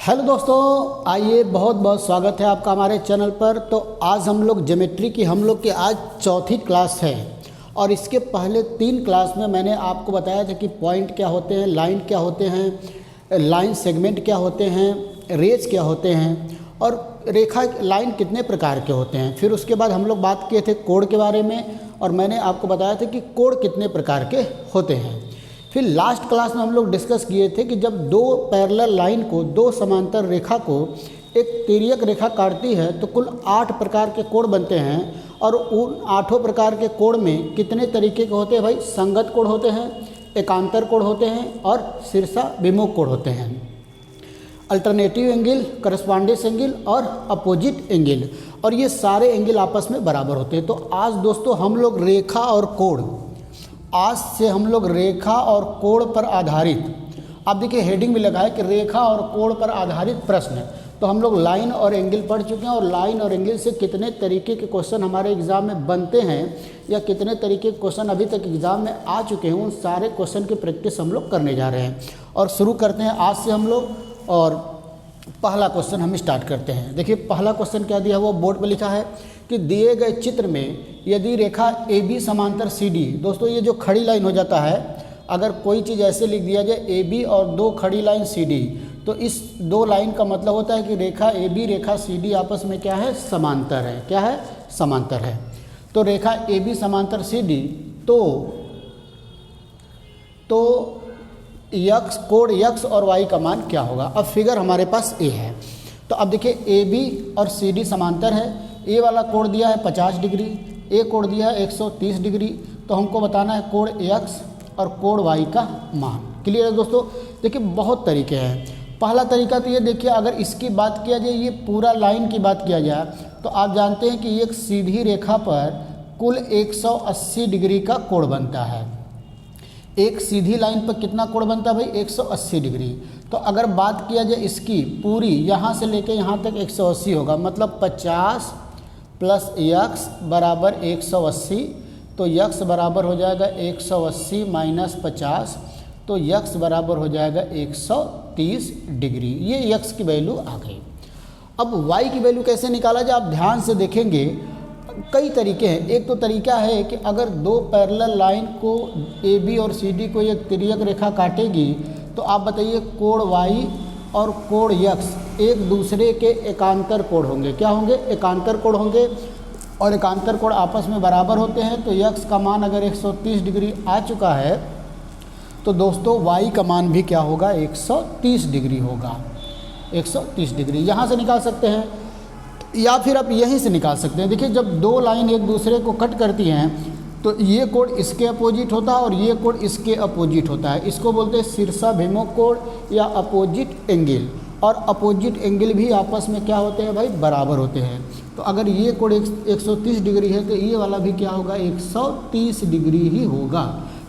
Hello दोस्तों, आइए बहुत बहुत स्वागत है आपका हमारे चैनल पर। तो आज हम लोग ज्योमेट्री की हम लोग की आज चौथी क्लास है और इसके पहले 3 क्लास में मैंने आपको बताया था कि पॉइंट क्या होते हैं, लाइन क्या होते हैं, लाइन सेगमेंट क्या होते हैं, रेज क्या होते हैं और रेखा लाइन कितने प्रकार के होते हैं। फिर उसके बाद हम लोग बात किए थे कोण के बारे में और मैंने आपको बताया था कि कोण कितने प्रकार के होते हैं। फिर लास्ट क्लास में हम लोग डिस्कस किए थे कि जब दो पैरेलल लाइन को, दो समांतर रेखा को एक तिर्यक रेखा काटती है तो कुल 8 प्रकार के कोण बनते हैं और उन 8 प्रकार के कोण में कितने तरीके के होते हैं भाई? संगत कोण होते हैं, एकांतर कोण होते हैं और शीर्षाभिमुख कोण होते हैं। अल्टरनेटिव एंगल, करस्पॉन्डेंस एंगल और अपोजिट एंगल, और ये सारे एंगल आपस में बराबर होते हैं। तो आज दोस्तों हम लोग रेखा और कोण, आज से हम लोग रेखा और कोण पर आधारित, आप देखिए हेडिंग भी लगा है कि रेखा और कोण पर आधारित प्रश्न। तो हम लोग लाइन और एंगल पढ़ चुके हैं और लाइन और एंगल से कितने तरीके के क्वेश्चन हमारे एग्ज़ाम में बनते हैं या कितने तरीके के क्वेश्चन अभी तक एग्ज़ाम में आ चुके हैं, उन सारे क्वेश्चन की प्रैक्टिस हम लोग करने जा रहे हैं। और शुरू करते हैं आज से हम लोग, और पहला क्वेश्चन हम स्टार्ट करते हैं। देखिए पहला क्वेश्चन क्या दिया, वो बोर्ड पर लिखा है कि दिए गए चित्र में यदि रेखा ए बी समांतर सी डी, दोस्तों ये जो खड़ी लाइन हो जाता है, अगर कोई चीज़ ऐसे लिख दिया जाए ए बी और 2 खड़ी लाइन सी डी, तो इस 2 लाइन का मतलब होता है कि रेखा A B Rekha C D आपस में क्या है? समांतर है। क्या है? समांतर है। तो रेखा ए बी समांतर सी डी, तो यक्स, कोण यक्स और वाई का मान क्या होगा? अब फिगर हमारे पास ए है, तो अब देखिए ए बी और सी डी समांतर है। ए वाला कोण दिया है 50 डिग्री, ए कोण दिया है 130 डिग्री, तो हमको बताना है कोण एक्स और कोण वाई का मान। क्लियर है दोस्तों? देखिए बहुत तरीके हैं। पहला तरीका तो ये देखिए, अगर इसकी बात किया जाए, ये पूरा लाइन की बात किया जाए, तो आप जानते हैं कि एक सीधी रेखा पर कुल 180 डिग्री का कोण बनता है। एक सीधी लाइन पर कितना कोण बनता है भाई? 180 डिग्री। तो अगर बात किया जाए इसकी पूरी, यहाँ से लेके यहाँ तक 180 होगा, मतलब 50 प्लस यक्स बराबर 180, तो यक्स बराबर हो जाएगा 180 माइनस 50, तो यक्स बराबर हो जाएगा 130 डिग्री। ये यक्स की वैल्यू आ गई। अब वाई की वैल्यू कैसे निकाला जाए, आप ध्यान से देखेंगे कई तरीके हैं। एक तो तरीका है कि अगर 2 पैरेलल लाइन को ए बी और सी डी को एक तिर्यक रेखा काटेगी, तो आप बताइए कोण वाई और कोण यक्स एक दूसरे के एकांतर कोण होंगे। क्या होंगे? एकांतर कोण होंगे, और एकांतर कोण आपस में बराबर होते हैं। तो यक्स का मान अगर 130 डिग्री आ चुका है, तो दोस्तों वाई का मान भी क्या होगा? 130 डिग्री होगा। 130 डिग्री यहाँ से निकाल सकते हैं या फिर आप यहीं से निकाल सकते हैं। देखिए जब 2 लाइन एक दूसरे को कट करती हैं, तो ये कोण इसके अपोजिट होता है और ये कोण इसके अपोजिट होता है। इसको बोलते हैं शीर्षाभिमुख कोण या अपोजिट एंगल, और अपोजिट एंगल भी आपस में क्या होते हैं भाई? बराबर होते हैं। तो अगर ये कोण 130 डिग्री है, तो ये वाला भी क्या होगा? 130 डिग्री ही होगा।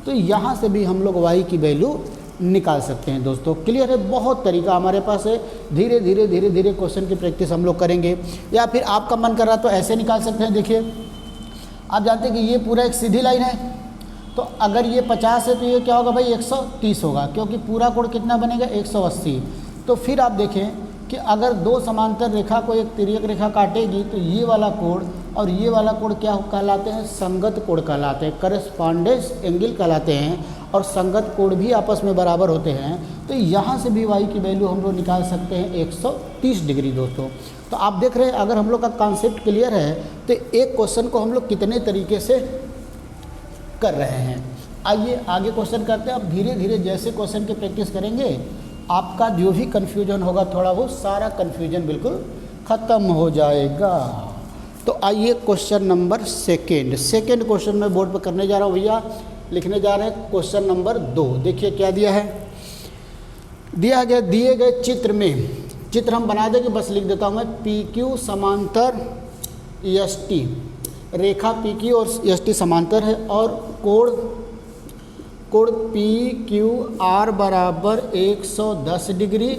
तो यहाँ से भी हम लोग वाई की वैल्यू निकाल सकते हैं दोस्तों। क्लियर है? बहुत तरीका हमारे पास है। धीरे धीरे धीरे धीरे क्वेश्चन की प्रैक्टिस हम लोग करेंगे, या फिर आपका मन कर रहा तो ऐसे निकाल सकते हैं। देखिए आप जानते हैं कि ये पूरा एक सीधी लाइन है, तो अगर ये 50 है तो ये क्या होगा भाई? 130 होगा, क्योंकि पूरा कोण कितना बनेगा? 180। तो फिर आप देखें कि अगर 2 समांतर रेखा को एक तिर्यक रेखा काटेगी, तो ये वाला कोण और ये वाला कोण क्या कहलाते हैं? संगत कोण कहलाते हैं, करस्पॉन्डेंस एंगल कहलाते हैं, और संगत कोण भी आपस में बराबर होते हैं। तो यहाँ से भी वाई की वैल्यू हम लोग निकाल सकते हैं 130 डिग्री दोस्तों। तो आप देख रहे हैं, अगर हम लोग का कॉन्सेप्ट क्लियर है तो एक क्वेश्चन को हम लोग कितने तरीके से कर रहे हैं। आइए आगे क्वेश्चन करते हैं। अब धीरे धीरे जैसे क्वेश्चन की प्रैक्टिस करेंगे, आपका जो भी कन्फ्यूजन होगा थोड़ा, वो सारा कन्फ्यूजन बिल्कुल ख़त्म हो जाएगा। तो आइए क्वेश्चन नंबर सेकेंड क्वेश्चन मैं बोर्ड पर करने जा रहा हूँ भैया। लिखने जा रहे हैं क्वेश्चन नंबर 2। देखिए क्या दिया है, दिया गया दिए गए चित्र में, चित्र हम बना देंगे, बस लिख देता हूँ मैं, पी क्यू समांतर एस टी, रेखा पी क्यू और एस टी समांतर है, और कोण पी क्यू आर बराबर 110 डिग्री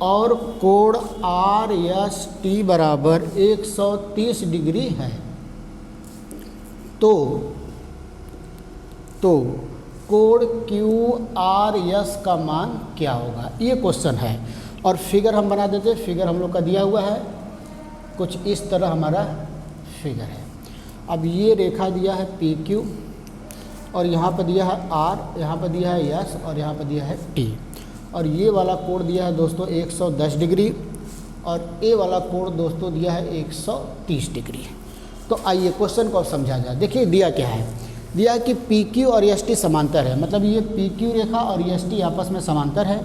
और कोण आर एस टी बराबर 130 डिग्री है। तो कोण क्यू आर एस का मान क्या होगा? ये क्वेश्चन है। और फिगर हम बना देते, फिगर हम लोग का दिया हुआ है कुछ इस तरह हमारा फिगर है। अब ये रेखा दिया है पी क्यू और यहाँ पर दिया है आर, यहाँ पर दिया है एस और यहाँ पर दिया है टी, और ये वाला कोण दिया है दोस्तों 110 डिग्री और ए वाला कोण दोस्तों दिया है 130 डिग्री। तो आइए क्वेश्चन को अब समझा जाए। देखिए दिया क्या है, दिया है कि पी क्यू और एस टी समांतर है, मतलब ये पी क्यू रेखा और एस टी आपस में समांतर है।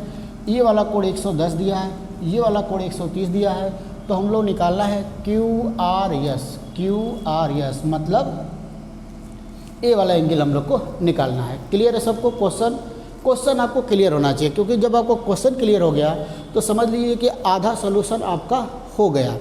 ये वाला कोण 110 दिया है, ये वाला कोण 130 दिया है। तो हम लोग निकालना है क्यू आर एस, मतलब ए वाला एंगल हम लोग को निकालना है। क्लियर है सबको? क्वेश्चन आपको क्लियर होना चाहिए, क्योंकि जब आपको क्वेश्चन क्लियर हो गया तो समझ लीजिए कि आधा सोल्यूशन आपका हो गया।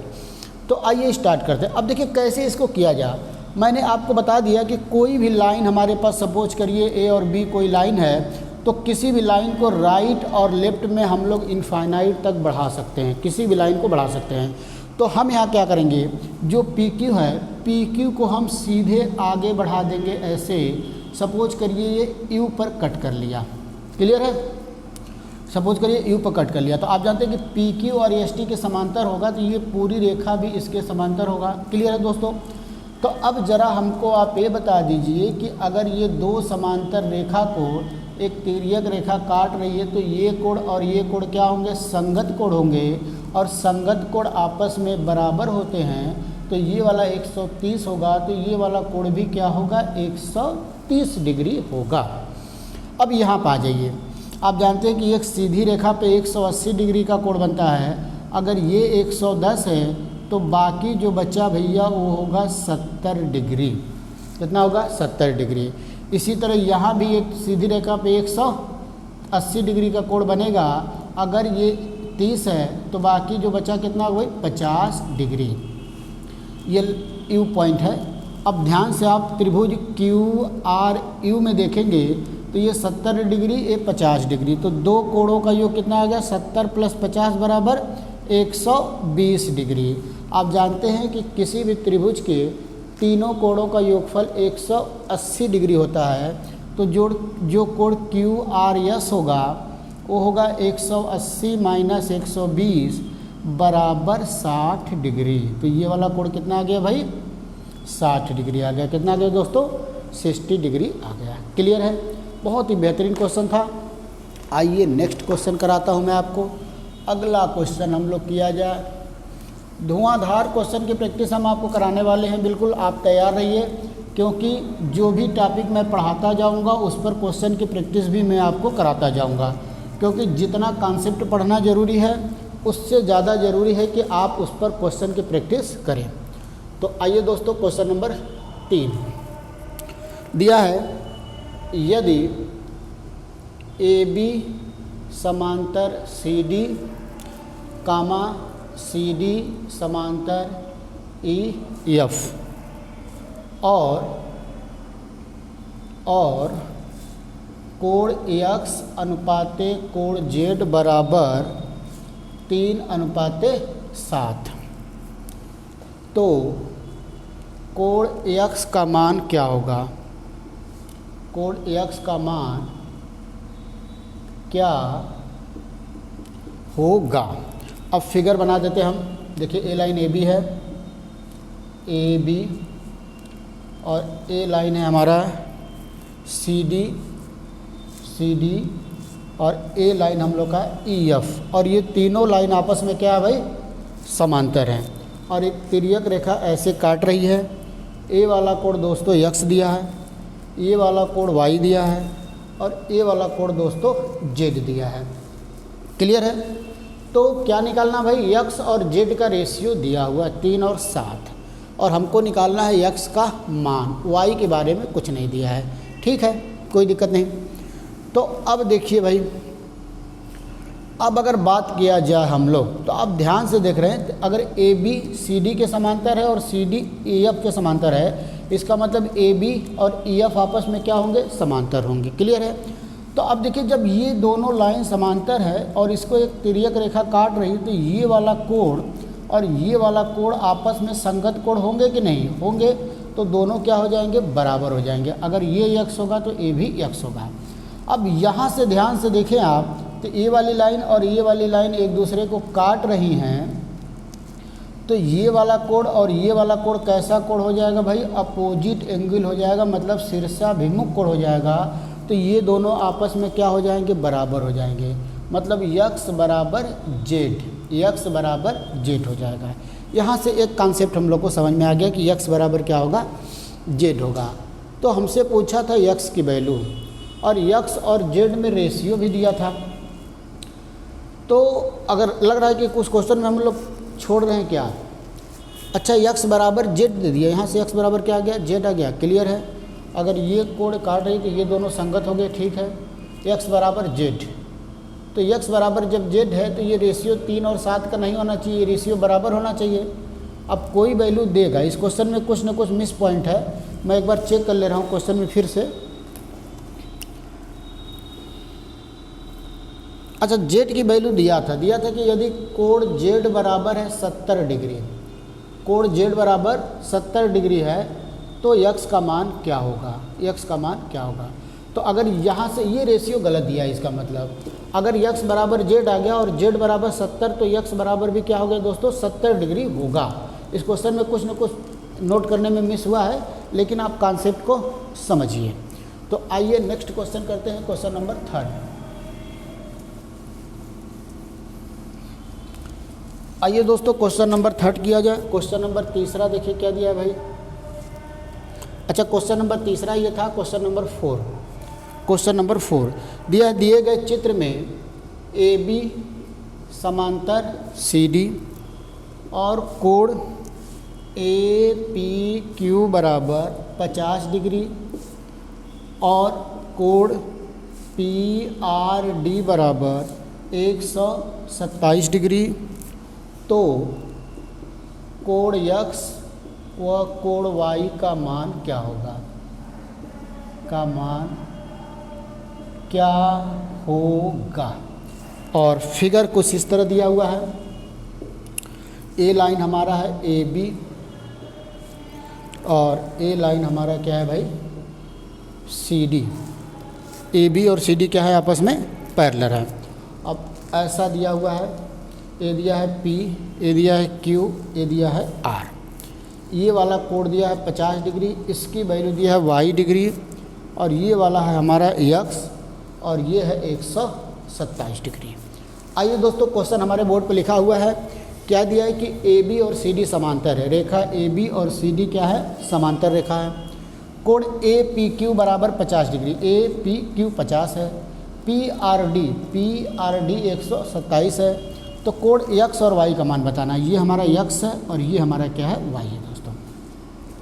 तो आइए स्टार्ट करते हैं। अब देखिए कैसे इसको किया जाए। मैंने आपको बता दिया कि कोई भी लाइन हमारे पास, सपोज करिए ए और बी कोई लाइन है, तो किसी भी लाइन को राइट और लेफ्ट में हम लोग इनफाइनाइट तक बढ़ा सकते हैं, किसी भी लाइन को बढ़ा सकते हैं। तो हम यहाँ क्या करेंगे, जो पी क्यू है, पी क्यू को हम सीधे आगे बढ़ा देंगे ऐसे। सपोज करिए ये यू पर कट कर लिया, क्लियर है? सपोज करिए यू पर कट कर लिया, तो आप जानते हैं कि पी क्यू और एस टी के समांतर होगा, तो ये पूरी रेखा भी इसके समांतर होगा। क्लियर है दोस्तों? तो अब ज़रा हमको आप ये बता दीजिए कि अगर ये दो समांतर रेखा को एक तिर्यक रेखा काट रही है, तो ये कोण और ये कोण क्या होंगे? संगत कोण होंगे, और संगत कोण आपस में बराबर होते हैं। तो ये वाला 130 होगा, तो ये वाला कोण भी क्या होगा? 130 डिग्री होगा। अब यहाँ पर आ जाइए, आप जानते हैं कि एक सीधी रेखा पे 180 डिग्री का कोण बनता है। अगर ये 110 है तो बाकी जो बचा भैया वो होगा 70 डिग्री। कितना होगा? 70 डिग्री। इसी तरह यहाँ भी एक सीधी रेखा पे 180 डिग्री का कोण बनेगा। अगर ये 30 है तो बाकी जो बचा कितना हुआ? 50 डिग्री। ये यू पॉइंट है। अब ध्यान से आप त्रिभुज क्यू आर यू में देखेंगे तो ये 70 डिग्री, ये 50 डिग्री, तो दो कोणों का योग कितना आ गया? 70 + 50 बराबर 120 डिग्री। आप जानते हैं कि किसी भी त्रिभुज के तीनों कोणों का योगफल 180 डिग्री होता है। तो जो कोण क्यू आर एस होगा वो होगा 180 - 120 बराबर 60 डिग्री। तो ये वाला कोण कितना आ गया भाई? 60 डिग्री आ गया। कितना आ गया दोस्तों? 60 डिग्री आ गया। क्लियर है? बहुत ही बेहतरीन क्वेश्चन था। आइए नेक्स्ट क्वेश्चन कराता हूँ मैं आपको। अगला क्वेश्चन हम लोग किया जाए। धुआंधार क्वेश्चन की प्रैक्टिस हम आपको कराने वाले हैं, बिल्कुल आप तैयार रहिए, क्योंकि जो भी टॉपिक मैं पढ़ाता जाऊंगा उस पर क्वेश्चन की प्रैक्टिस भी मैं आपको कराता जाऊंगा, क्योंकि जितना कॉन्सेप्ट पढ़ना ज़रूरी है उससे ज़्यादा ज़रूरी है कि आप उस पर क्वेश्चन की प्रैक्टिस करें। तो आइए दोस्तों, क्वेश्चन नंबर 3 दिया है, यदि ए बी समांतर सी डी कामा सी डी समांतर ई एफ और कोण एक्स अनुपाते कोण जेड बराबर 3:7, तो कोण एक्स का मान क्या होगा? कोण एक्स का मान क्या होगा? अब फिगर बना देते हम। देखिए ए लाइन ए बी है, ए बी, और ए लाइन है हमारा सी डी, और ए लाइन हम लोग का ई एफ, और ये तीनों लाइन आपस में क्या है भाई? समांतर हैं। और एक तिर्यक रेखा ऐसे काट रही है। ए वाला कोण दोस्तों एक्स दिया है, ए वाला कोण वाई दिया है, और ए वाला कोण दोस्तों जेड दिया है। क्लियर है? तो क्या निकालना भाई? एक्स और जेड का रेशियो दिया हुआ है 3 और 7, और हमको निकालना है एक्स का मान। वाई के बारे में कुछ नहीं दिया है। ठीक है, कोई दिक्कत नहीं। तो अब देखिए भाई, अब अगर बात किया जाए हम लोग, तो आप ध्यान से देख रहे हैं, अगर ए बी सी डी के समांतर है और सी डी ई एफ के समांतर है, इसका मतलब ए बी और ई एफ आपस में क्या होंगे? समांतर होंगे। क्लियर है? तो अब देखिए, जब ये दोनों लाइन समांतर है और इसको एक तिर्यक रेखा काट रही है, तो ये वाला कोण और ये वाला कोण आपस में संगत कोण होंगे कि नहीं होंगे? तो दोनों क्या हो जाएंगे? बराबर हो जाएंगे। अगर ये x होगा तो ये भी x होगा। अब यहाँ से ध्यान से देखें आप, तो ये वाली लाइन और ये वाली लाइन एक दूसरे को काट रही हैं, तो ये वाला कोण और ये वाला कोण कैसा कोण हो जाएगा भाई? अपोजिट एंगल हो जाएगा, मतलब शीर्षाभिमुख कोण हो जाएगा। तो ये दोनों आपस में क्या हो जाएंगे? बराबर हो जाएंगे, मतलब यक्स बराबर जेड, यक्स बराबर जेड हो जाएगा। यहाँ से एक कॉन्सेप्ट हम लोग को समझ में आ गया कि यक्स बराबर क्या होगा? जेड होगा। तो हमसे पूछा था यक्स की वैल्यू, और यक्स और जेड में रेशियो भी दिया था। तो अगर लग रहा है कि कुछ क्वेश्चन में हम लोग छोड़ रहे हैं क्या? अच्छा, यक्स बराबर जेड दे दिया, यहाँ से यक्स बराबर क्या आ गया? जेड आ गया। क्लियर है? अगर ये कोण काट रही तो ये दोनों संगत हो गए, ठीक है। यक्स बराबर जेड, तो यक्स बराबर जब जेड है तो ये रेशियो 3 और 7 का नहीं होना चाहिए, रेशियो बराबर होना चाहिए। अब कोई वैल्यू देगा, इस क्वेश्चन में कुछ ना कुछ मिस पॉइंट है, मैं एक बार चेक कर ले रहा हूँ क्वेश्चन में फिर से। अच्छा, जेड की वैल्यू दिया था कि यदि कोण जेड बराबर है 70 डिग्री, कोण जेड बराबर 70 डिग्री है तो यक्स का मान क्या होगा? यक्स का मान क्या होगा? तो अगर यहाँ से ये रेशियो गलत दिया है, इसका मतलब अगर यक्स बराबर जेड आ गया और जेड बराबर 70 तो यक्स बराबर भी क्या हो गया दोस्तों? 70 डिग्री होगा। इस क्वेश्चन में कुछ न कुछ नोट करने में मिस हुआ है, लेकिन आप कॉन्सेप्ट को समझिए। तो आइए नेक्स्ट क्वेश्चन करते हैं, क्वेश्चन नंबर 3। आइए दोस्तों क्वेश्चन नंबर 3 किया जाए। क्वेश्चन नंबर 3 देखिए क्या दिया है भाई। अच्छा, क्वेश्चन नंबर 3 ये था। क्वेश्चन नंबर 4, क्वेश्चन नंबर 4 दिए गए चित्र में ए बी समांतर सी डी और कोण ए पी क्यू बराबर 50 डिग्री और कोण पी आर डी बराबर 127 डिग्री, तो कोण यक्स व कोण वाई का मान क्या होगा? का मान क्या होगा? और फिगर कुछ इस तरह दिया हुआ है। ए लाइन हमारा है ए बी और ए लाइन हमारा क्या है भाई? C D. ए बी और सी डी क्या है? आपस में पैरेलल है। अब ऐसा दिया हुआ है, ए दिया है पी, ए दिया है क्यू, ए दिया है आर। ये वाला कोण दिया है 50 डिग्री, इसकी वैल्यू दिया है वाई डिग्री, और ये वाला है हमारा यक्स और ये है 127 डिग्री। आइए दोस्तों, क्वेश्चन हमारे बोर्ड पर लिखा हुआ है, क्या दिया है कि ए बी और सी डी समांतर है। रेखा ए बी और सी डी क्या है? समांतर रेखा है। कोण ए पी क्यू बराबर 50 डिग्री, ए पी क्यू 50 है। पी आर डी 127 है। तो कोण यक्स और वाई का मान बताना है। ये हमारा यक्स है और ये हमारा क्या है? वाई है दोस्तों।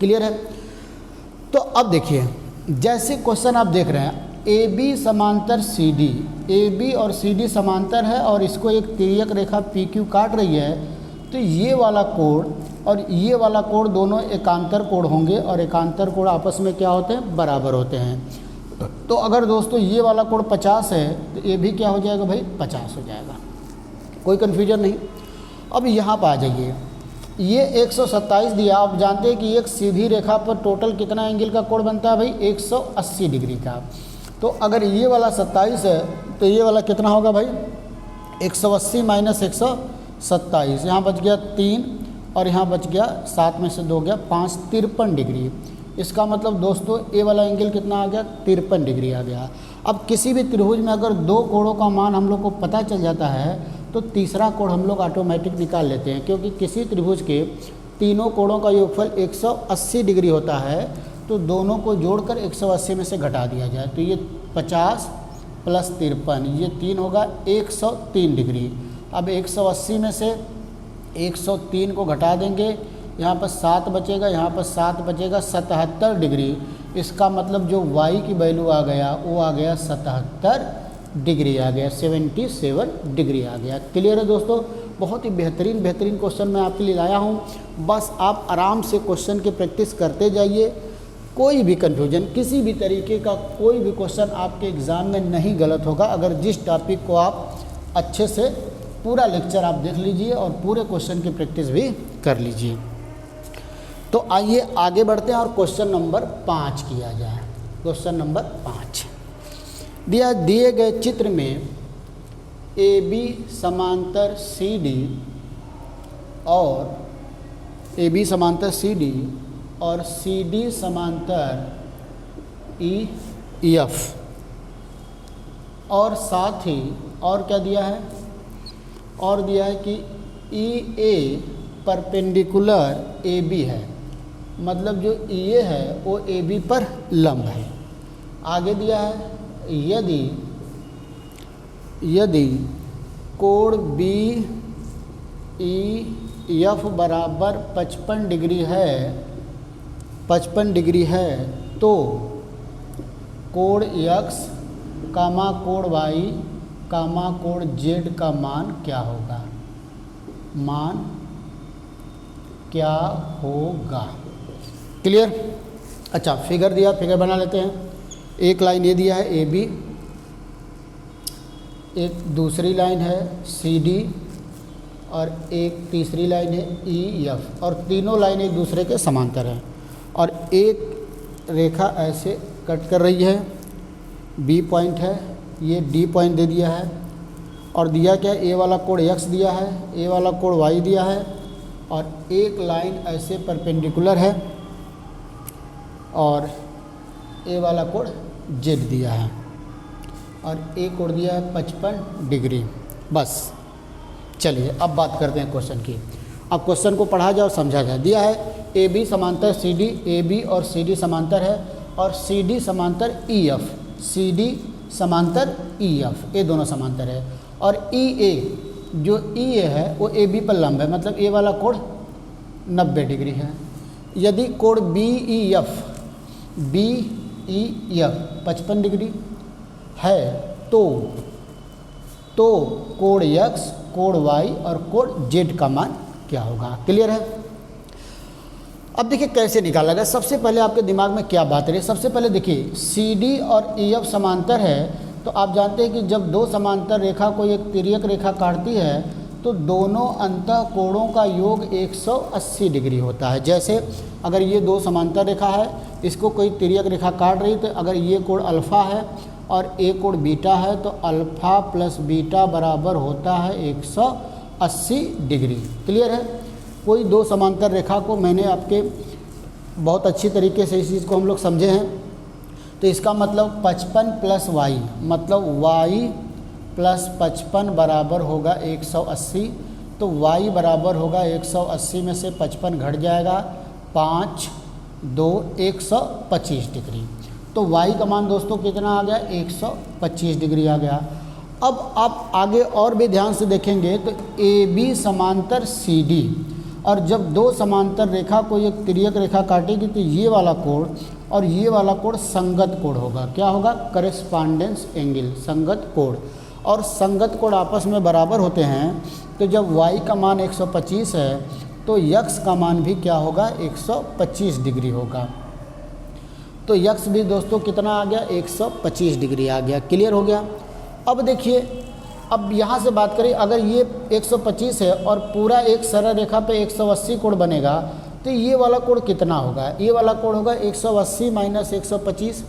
क्लियर है? तो अब देखिए, जैसे क्वेश्चन आप देख रहे हैं, ए बी समांतर सी डी, ए बी और सी डी समांतर है और इसको एक तिर्यक रेखा पी क्यू काट रही है, तो ये वाला कोण और ये वाला कोण दोनों एकांतर कोण होंगे और एकांतर कोण आपस में क्या होते हैं? बराबर होते हैं। तो अगर दोस्तों ये वाला कोण 50 है तो ये भी क्या हो जाएगा भाई? 50 हो जाएगा। कोई कन्फ्यूजन नहीं। अब यहाँ पर आ जाइए, ये 127 दिया, आप जानते हैं कि एक सीधी रेखा पर टोटल कितना एंगल का कोण बनता है भाई? 180 डिग्री का। तो अगर ये वाला 27 है तो ये वाला कितना होगा भाई? 180 माइनस 127, यहाँ बच गया 3 और यहाँ बच गया 7 में से 2 गया 5, 53 डिग्री। इसका मतलब दोस्तों ए वाला एंगल कितना आ गया? 53 डिग्री आ गया। अब किसी भी त्रिभुज में अगर 2 कोणों का मान हम लोग को पता चल जाता है तो तीसरा कोण हम लोग ऑटोमेटिक निकाल लेते हैं, क्योंकि किसी त्रिभुज के तीनों कोणों का योगफल 180 डिग्री होता है, तो दोनों को जोड़कर 180 में से घटा दिया जाए तो ये 50 प्लस 53, ये 3 होगा 103 डिग्री। अब 180 में से 103 को घटा देंगे, यहाँ पर 7 बचेगा, यहाँ पर 7 बचेगा, 77 डिग्री। इसका मतलब जो y की वैल्यू आ गया वो आ गया 77 डिग्री आ गया, 77 डिग्री आ गया। क्लियर है दोस्तों? बहुत ही बेहतरीन क्वेश्चन मैं आपके लिए लाया हूँ। बस आप आराम से क्वेश्चन की प्रैक्टिस करते जाइए। कोई भी कन्फ्यूजन, किसी भी तरीके का कोई भी क्वेश्चन आपके एग्ज़ाम में नहीं गलत होगा अगर जिस टॉपिक को आप अच्छे से पूरा लेक्चर आप देख लीजिए और पूरे क्वेश्चन की प्रैक्टिस भी कर लीजिए। तो आइए आगे बढ़ते हैं और क्वेश्चन नंबर 5 किया जाए। क्वेश्चन नंबर 5 दिए गए चित्र में ए बी समांतर सी डी और ए बी समांतर सी डी और सी डी समांतर ई एफ, और साथ ही और क्या दिया है, और दिया है कि ई ए परपेंडिकुलर ए बी है, मतलब जो ई ए है वो ए बी पर लंब है। आगे दिया है यदि कोण बी ई एफ बराबर 55 डिग्री है तो कोण एक्स कामा कोण वाई कामा कोण जेड का मान क्या होगा, क्लियर। अच्छा, फिगर दिया, फिगर बना लेते हैं। एक लाइन ये दिया है ए बी, एक दूसरी लाइन है सी डी और एक तीसरी लाइन है ई एफ, और तीनों लाइन एक दूसरे के समांतर हैं, और एक रेखा ऐसे कट कर रही है, बी पॉइंट है, ये डी पॉइंट दे दिया है, और दिया क्या, ए वाला कोण एक्स दिया है, ए वाला कोण वाई दिया है, और एक लाइन ऐसे परपेंडिकुलर है, और ए वाला कोण जेड दिया है, और ए कोण दिया है 55 डिग्री। बस चलिए अब बात करते हैं क्वेश्चन की। अब क्वेश्चन को पढ़ा जाए और समझा जाए। दिया है ए बी समांतर सी डी, ए बी और सी डी समांतर है, और सी डी समांतर ई एफ, सी डी समांतर ई एफ, ये दोनों समांतर है, और ई ए, जो ई ए है वो ए बी पर लंब है, मतलब ए वाला कोण 90 डिग्री है। यदि कोण बी ई एफ 55 डिग्री है तो कोण एक्स, कोण वाई और कोण जेड का मान क्या होगा, क्लियर है। अब देखिए कैसे निकाला गया। सबसे पहले आपके दिमाग में क्या बात रही, सबसे पहले देखिए सी डी और ई एफ समांतर है, तो आप जानते हैं कि जब दो समांतर रेखा को एक तिर्यक रेखा काटती है तो दोनों अंतः कोणों का योग 180 डिग्री होता है। जैसे अगर ये दो समांतर रेखा है, इसको कोई तिर्यक रेखा काट रही, तो अगर ये कोण अल्फ़ा है और ए कोण बीटा है तो अल्फ़ा प्लस बीटा बराबर होता है 180 डिग्री, क्लियर है। कोई दो समांतर रेखा को, मैंने आपके बहुत अच्छी तरीके से इस चीज़ को हम लोग समझे हैं, तो इसका मतलब 55 प्लस वाई, मतलब वाई प्लस 55 बराबर होगा 180, तो वाई बराबर होगा 180 में से 55 घट जाएगा 5 2 125 डिग्री। तो वाई का मान दोस्तों कितना आ गया, 125 डिग्री आ गया। अब आप आगे और भी ध्यान से देखेंगे तो ए बी समांतर सी डी, और जब दो समांतर रेखा को एक तिर्यक रेखा काटेगी तो ये वाला कोण और ये वाला कोण संगत कोण होगा। क्या होगा, करेस्पॉन्डेंस एंगल, संगत कोण। और संगत कोण आपस में बराबर होते हैं, तो जब y का मान 125 है तो x का मान भी क्या होगा, 125 डिग्री होगा। तो x भी दोस्तों कितना आ गया, 125 डिग्री आ गया, क्लियर हो गया। अब देखिए, अब यहाँ से बात करें, अगर ये 125 है और पूरा एक सरल रेखा पे 180 कोण बनेगा तो ये वाला कोण कितना होगा, ये वाला कोण होगा 180 माइनस 125,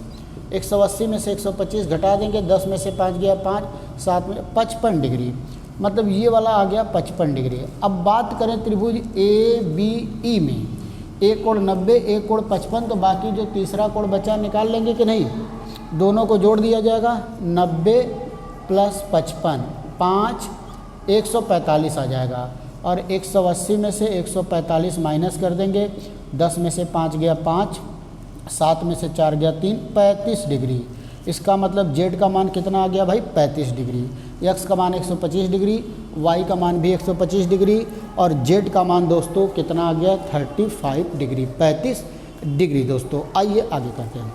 180 में से 125 घटा देंगे, 10 में से 5 गया 5, 7 में 55 डिग्री, मतलब ये वाला आ गया 55 डिग्री। अब बात करें त्रिभुज ए बी ई में, एक कोण 90, एक कोण 55, तो बाकी जो तीसरा कोण बचा निकाल लेंगे कि नहीं, दोनों को जोड़ दिया जाएगा, 90 प्लस 55 5 145 आ जाएगा, और 180 में से 145 माइनस कर देंगे, 10 में से 5 गया 5, 7 में से 4 गया 3, 35 डिग्री। इसका मतलब जेड का मान कितना आ गया भाई, 35 डिग्री। एक्स का मान 125 डिग्री, वाई का मान भी 125 डिग्री, और जेड का मान दोस्तों कितना आ गया, 35 डिग्री, 35 डिग्री दोस्तों। आइए आगे करते हैं।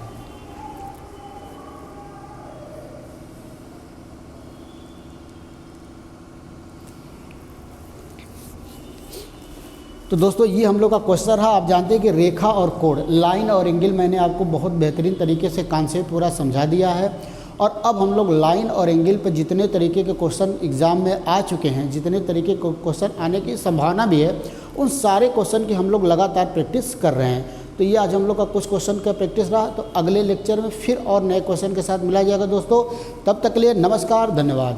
तो दोस्तों ये हम लोग का क्वेश्चन रहा। आप जानते हैं कि रेखा और कोण, लाइन और एंगल, मैंने आपको बहुत बेहतरीन तरीके से कॉन्सेप्ट पूरा समझा दिया है। और अब हम लोग लाइन और एंगल पर जितने तरीके के क्वेश्चन एग्ज़ाम में आ चुके हैं, जितने तरीके के क्वेश्चन आने की संभावना भी है, उन सारे क्वेश्चन की हम लोग लगातार प्रैक्टिस कर रहे हैं। तो ये आज हम लोग का कुछ क्वेश्चन का प्रैक्टिस रहा। तो अगले लेक्चर में फिर और नए क्वेश्चन के साथ मिला जाएगा दोस्तों। तब तक के लिए नमस्कार, धन्यवाद।